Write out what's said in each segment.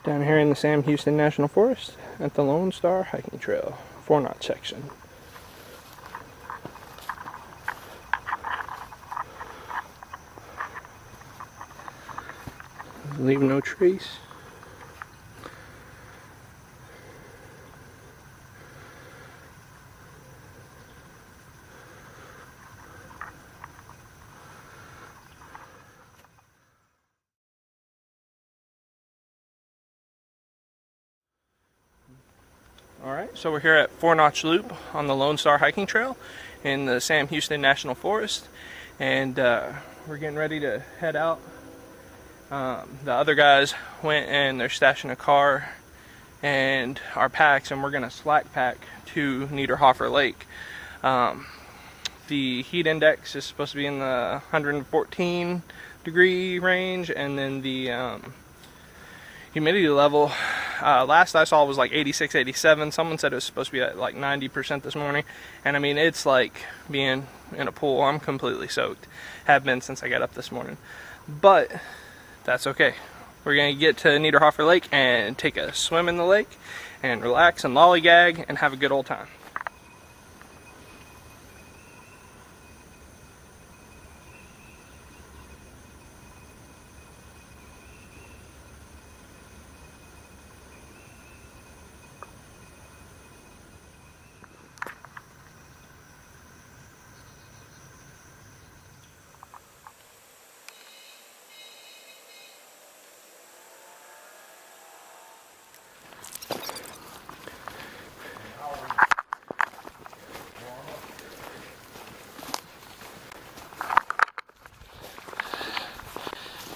Down here in the Sam Houston National Forest at the Lone Star Hiking Trail, 4-knot section. Leave no trace. Alright, so we're here at 4-Notch Loop on the Lone Star Hiking Trail in the Sam Houston National Forest, and we're getting ready to head out. The other guys went and they're stashing a car and our packs, and we're going to slack pack to Niederhofer Lake. The heat index is supposed to be in the 114 degree range, and then the humidity level last I saw was like 86, 87. Someone said it was supposed to be at like 90% this morning, and I mean, it's like being in a pool. I'm completely soaked, have been since I got up this morning, but that's okay. We're gonna get to Niederhofer Lake and take a swim in the lake and relax and lollygag and have a good old time.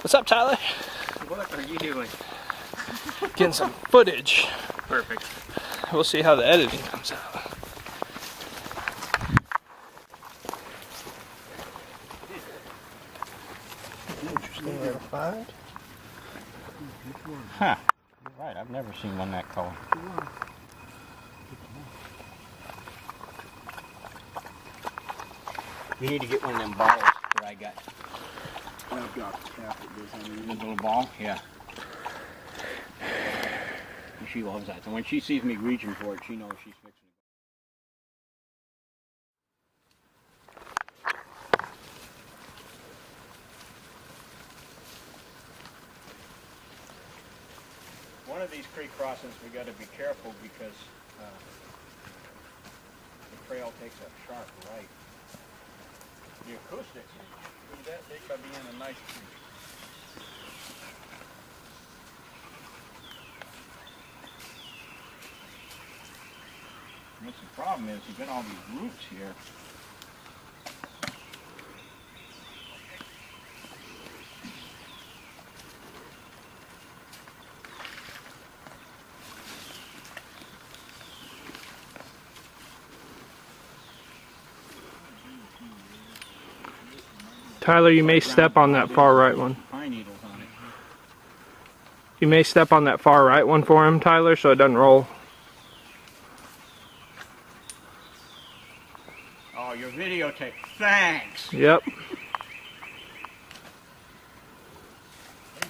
What's up, Tyler? What are you doing? Getting some footage. Perfect. We'll see how the editing comes out. Interesting little find. Huh. You're right, I've never seen one that color. You need to get one of them bottles that I got. I've got the cap that goes underneath. The little ball? Yeah. She loves that. And when she sees me reaching for it, she knows she's fixing it. One of these creek crossings we got to be careful because the trail takes a sharp right. The acoustics do that big by being a nice creek. What's the problem is you've got all these roots here. Tyler, you may step on that far right one. Pine needles on it. You may step on that far right one for him, Tyler, so it doesn't roll. Oh, your videotape. Thanks. Yep. Hey,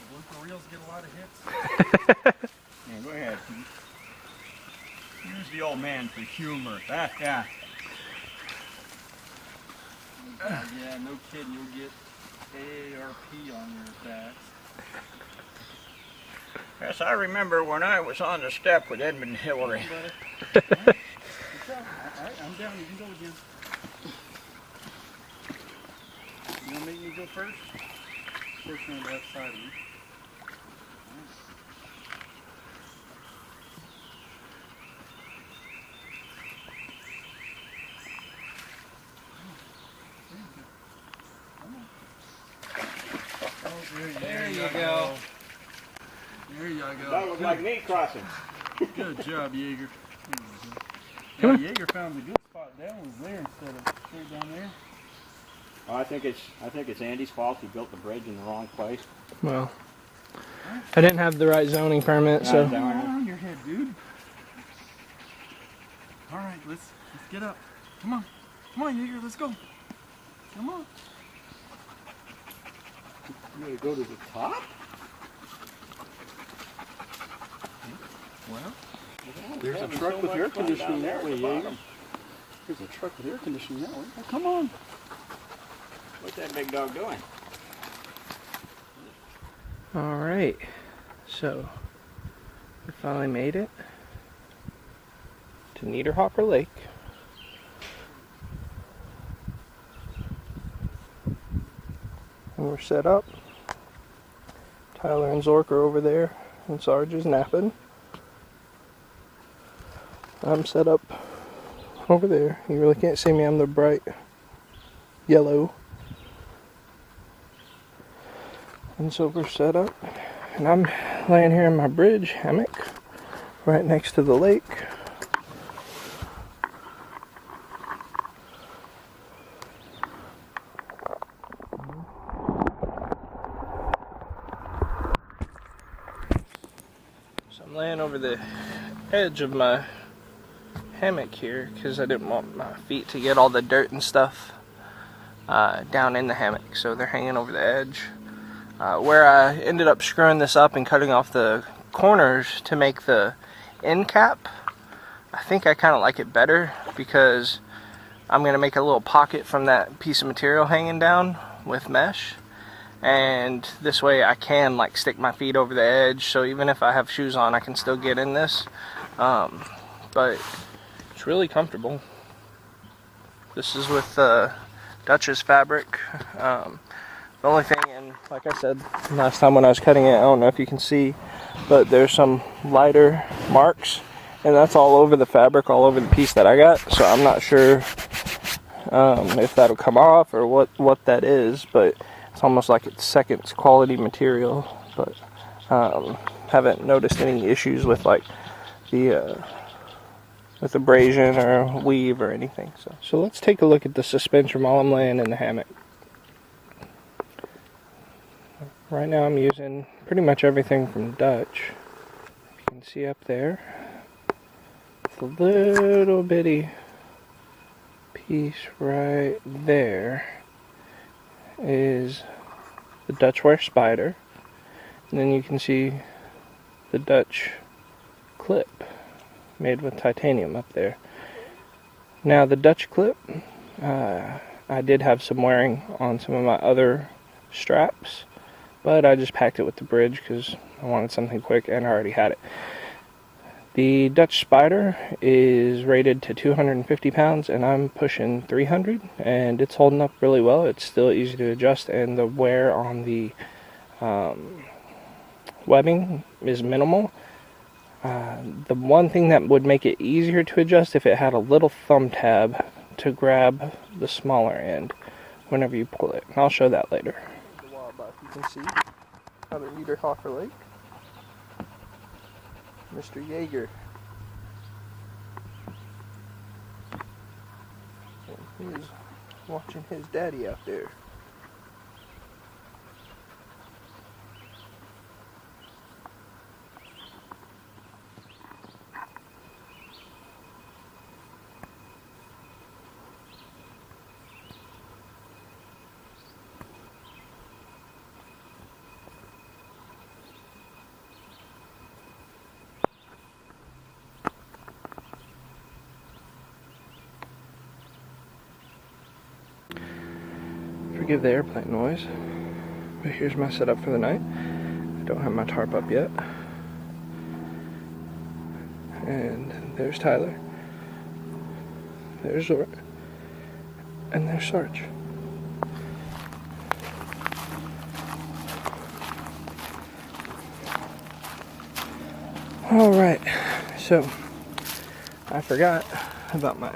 blooper reels get a lot of hits. Yeah, go ahead. Use the old man for humor. Yeah. Yeah, no kidding, you'll get AARP on your backs. Yes, I remember when I was on the step with Edmund Hillary. Alright, I'm down, you can go again. You gonna make me go first? First on the left side of me. There you go. There you go. That was like me crossing. Good job, Jaeger. Yeah, Jaeger found the good spot. That was there instead of straight down there. Oh, I think it's Andy's fault. He built the bridge in the wrong place. Well, I didn't have the right zoning permit, so. On your head, dude. All right, let's get up. Come on, Jaeger, let's go. Come on. You want to go to the top? Well, There's a truck with air conditioning that way, Jaeger. There's a truck with air conditioning that way. Oh, come on. What's that big dog doing? All right, so we finally made it to Niederhopper Lake. And we're set up. Tyler and Zort are over there, and Sarge is napping. I'm set up over there. You really can't see me, I'm the bright yellow. And so we're set up, and I'm laying here in my bridge hammock right next to the lake. So I'm laying over the edge of my hammock here because I didn't want my feet to get all the dirt and stuff down in the hammock, so they're hanging over the edge. Where I ended up screwing this up and cutting off the corners to make the end cap, I think I kind of like it better because I'm going to make a little pocket from that piece of material hanging down with mesh, and this way I can like stick my feet over the edge, so even if I have shoes on I can still get in this, but it's really comfortable. This is with Dutch's fabric. The only thing, and like I said last time when I was cutting it, I don't know if you can see, but there's some lighter marks, and that's all over the fabric, all over the piece that I got, so I'm not sure if that'll come off or what that is, but it's almost like it's seconds quality material, but haven't noticed any issues with like the with abrasion or weave or anything. So let's take a look at the suspension while I'm laying in the hammock. Right now I'm using pretty much everything from Dutch. You can see up there, it's a little bitty piece right there is the Dutch wear spider, and then you can see the Dutch clip made with titanium up there. Now the Dutch clip, I did have some wearing on some of my other straps, but I just packed it with the bridge because I wanted something quick and I already had it. The Dutch Spider is rated to 250 pounds and I'm pushing 300, and it's holding up really well. It's still easy to adjust, and the wear on the webbing is minimal. The one thing that would make it easier to adjust if it had a little thumb tab to grab the smaller end whenever you pull it, and I'll show that later. The wildlife you can see out of Niederhopper Lake. Mr. Jaeger. And he's watching his daddy out there. Forgive the airplane noise, but here's my setup for the night. I don't have my tarp up yet. And there's Tyler, there's Zort, and there's Sarge. Alright, so I forgot about my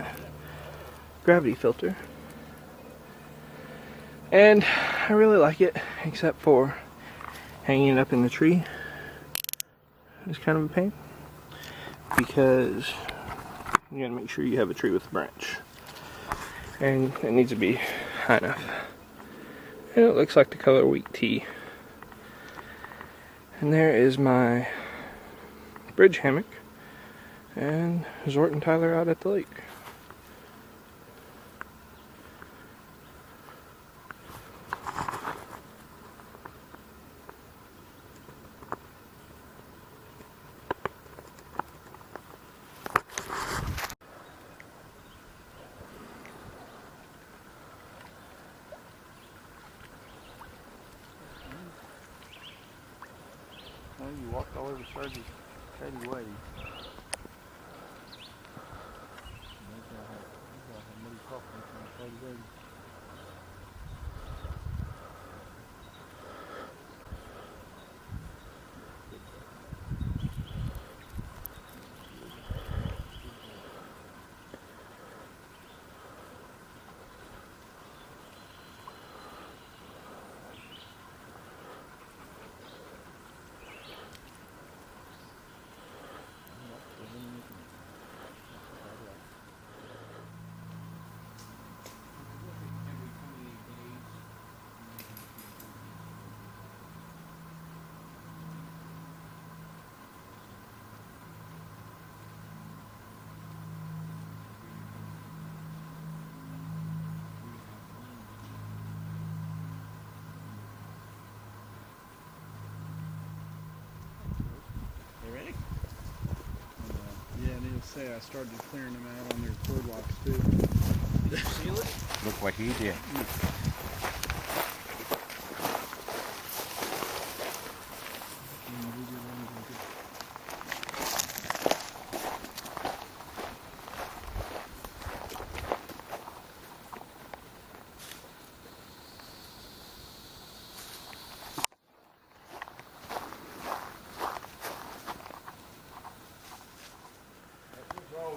gravity filter. And I really like it, except for hanging it up in the tree. It's kind of a pain, because you gotta make sure you have a tree with a branch. And it needs to be high enough. And it looks like the color wheat tea. And there is my bridge hammock, and Zort and Tyler out at the lake. Well, you walked all over Sarge's caddy way. You ready? Yeah, and he'll say I started clearing them out on their cord locks too. Seal it? Look what he did.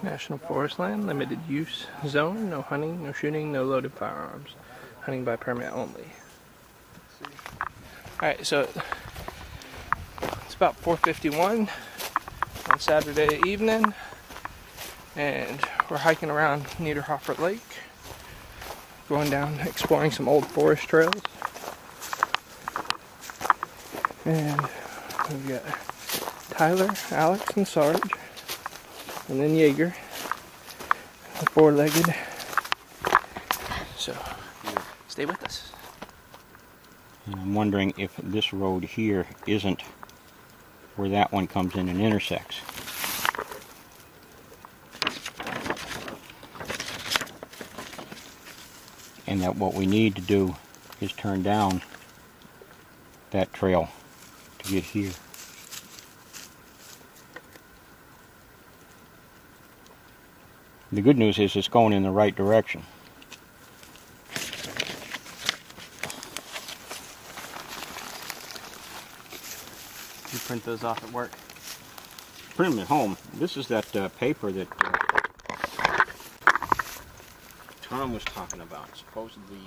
National Forest Land, limited use zone, no hunting, no shooting, no loaded firearms. Hunting by permit only. Alright, so it's about 4:51 on Saturday evening, and we're hiking around Niederhofer Lake, going down, exploring some old forest trails. And we've got Tyler, Alex, and Sarge. And then Jaeger, the four-legged. So, stay with us. And I'm wondering if this road here isn't where that one comes in and intersects. And that what we need to do is turn down that trail to get here. The good news is it's going in the right direction. You print those off at work? Print them at home. This is that paper that Tom was talking about. Supposedly,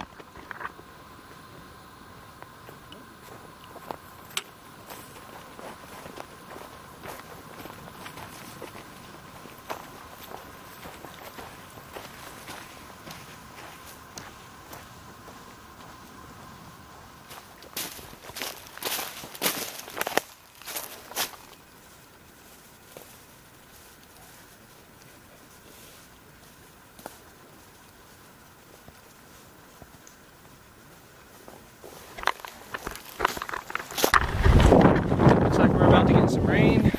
Looks like we're about to get some rain,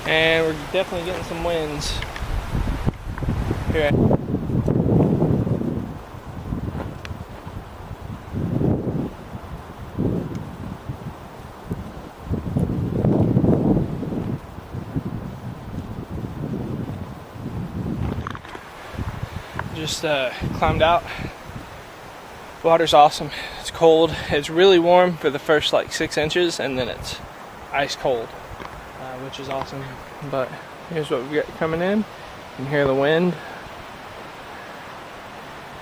and we're definitely getting some winds. Here. Just climbed out. Water's awesome. It's cold. It's really warm for the first like 6 inches, and then it's ice cold, which is awesome. But here's what we got coming in. You can hear the wind.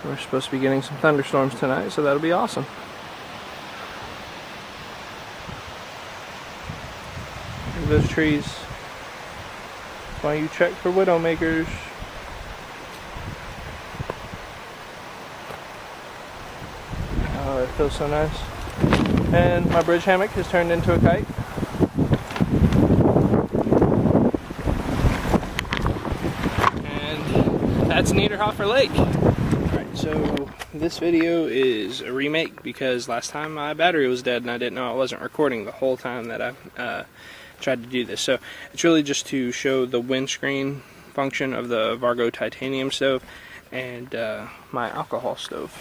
We're supposed to be getting some thunderstorms tonight, so that'll be awesome. Look at those trees. That's why you check for widowmakers. Oh, it feels so nice. And my bridge hammock has turned into a kite. And that's Niederhofer Lake. Alright, so this video is a remake because last time my battery was dead and I didn't know I wasn't recording the whole time that I tried to do this. So it's really just to show the windscreen function of the Vargo titanium stove and my alcohol stove.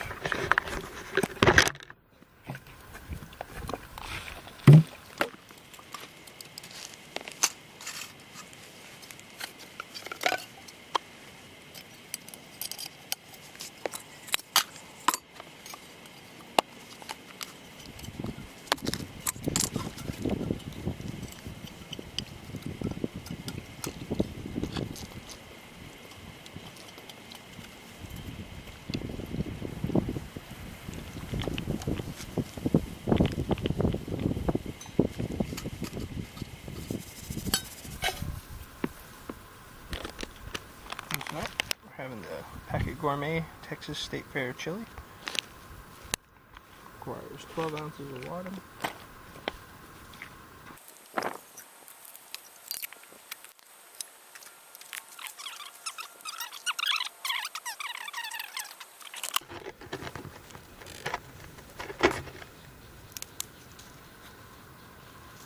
Gourmet Texas State Fair chili. Requires 12 ounces of water.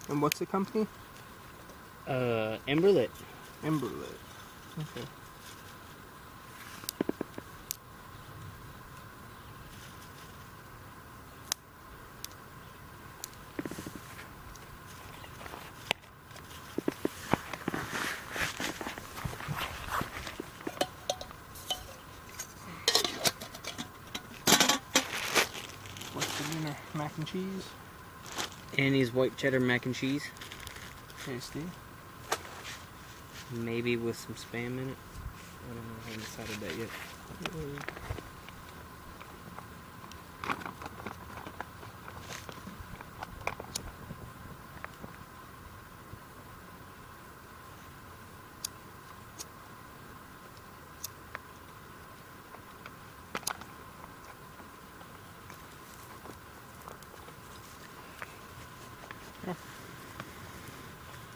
And what's the company? Emberlit. Emberlit. Okay. What's for dinner? Mac and cheese. Annie's white cheddar mac and cheese. Tasty. Maybe with some spam in it. I don't know. I haven't decided that yet.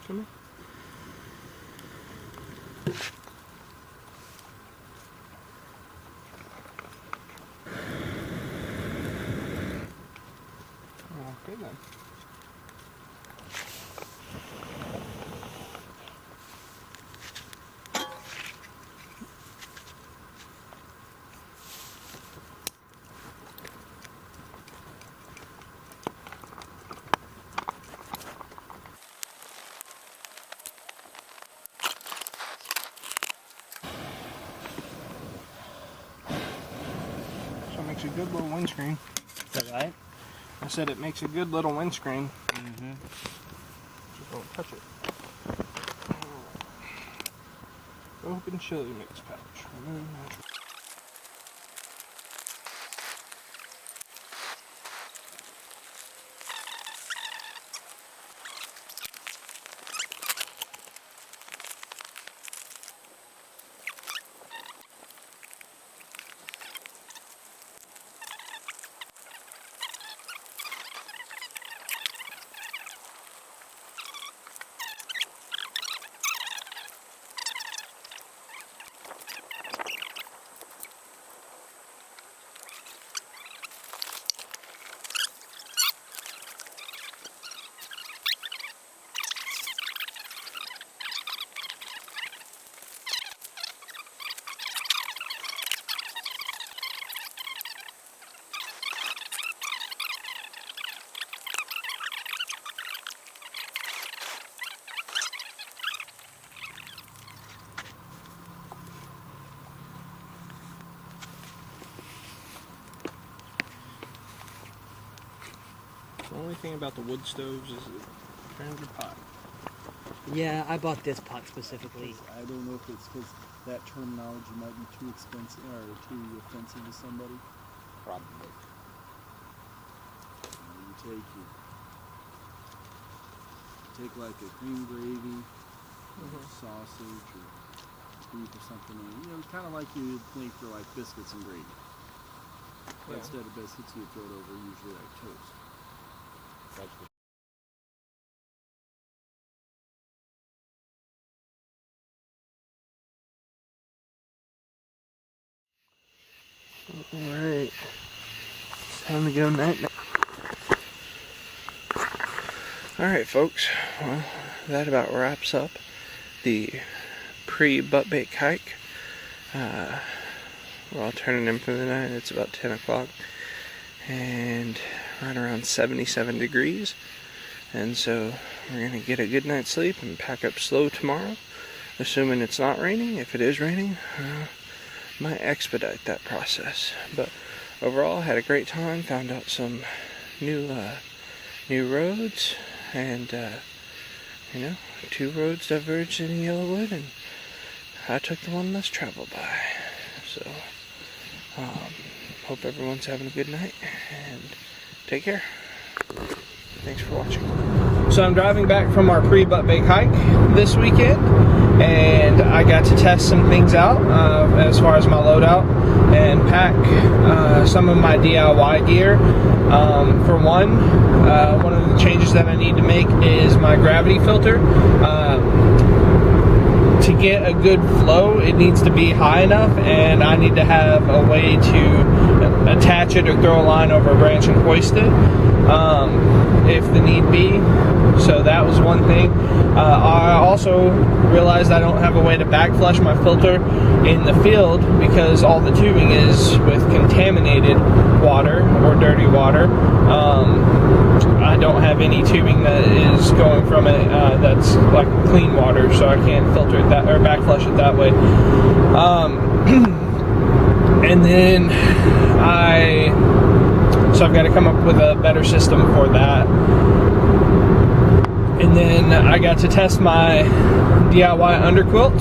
Come here. Okay then. So it makes a good little windscreen. Is that right? I said it makes a good little windscreen. Mm-hmm. Just don't touch it. Open chili mix pouch. Remove natural. The only thing about the wood stoves is it turns your pot. Yeah, I bought this pot specifically. I don't know if it's because that terminology might be too expensive or too offensive to somebody. Probably. You take like a cream gravy, or sausage, or beef or something. And, you know, it's kind of like you think for like biscuits and gravy. But instead of biscuits, you throw it over usually like toast. Alright. It's time to go night night. Alright folks, well that about wraps up the pre-butt bake hike. We're all turning in for the night. It's about 10 o'clock and right around 77 degrees, and so we're gonna get a good night's sleep and pack up slow tomorrow, assuming it's not raining. If it is raining, might expedite that process. But overall, had a great time. Found out some new roads, and you know, 2 roads diverged in Yellowwood, and I took the one less traveled by. So hope everyone's having a good night, and take care. Thanks for watching. So I'm driving back from our pre-butt bake hike this weekend, and I got to test some things out as far as my loadout and pack some of my DIY gear. For one of the changes that I need to make is my gravity filter. To get a good flow, it needs to be high enough, and I need to have a way to attach it or throw a line over a branch and hoist it if the need be. So that was one thing. I also realized I don't have a way to back flush my filter in the field because all the tubing is with contaminated water or dirty water. I don't have any tubing that is going from it that's like clean water, so I can't filter it that or back flush it that way. And then so I've got to come up with a better system for that. And then I got to test my DIY underquilt.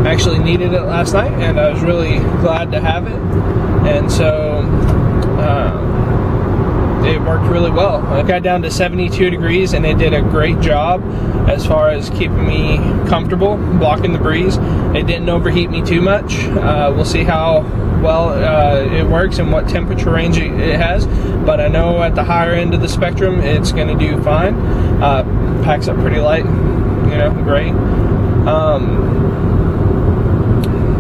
I actually needed it last night, and I was really glad to have it. And so it worked really well. I got down to 72 degrees, and it did a great job as far as keeping me comfortable, blocking the breeze. It didn't overheat me too much. We'll see how well it works and what temperature range it has, but I know at the higher end of the spectrum it's going to do fine. Packs up pretty light, you know, great.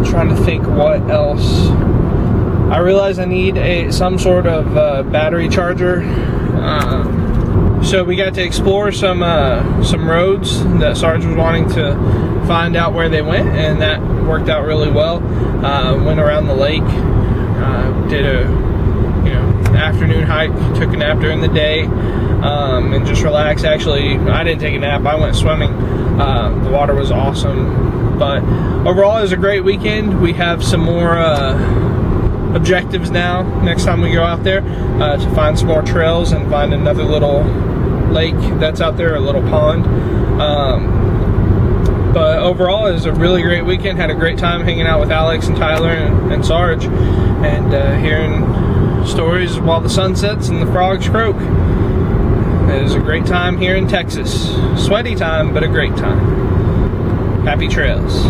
Trying to think what else. I realize I need some sort of battery charger. So we got to explore some roads that Sarge was wanting to find out where they went, and that worked out really well. Went around the lake, did a afternoon hike, took a nap during the day, and just relaxed. Actually, I didn't take a nap. I went swimming. The water was awesome. But overall, it was a great weekend. We have some more objectives now next time we go out there to find some more trails and find another little lake that's out there, a little pond. But overall, it was a really great weekend. Had a great time hanging out with Alex and Tyler and Sarge, and hearing stories while the sun sets and the frogs croak. It was a great time here in Texas. Sweaty time, but a great time. Happy trails.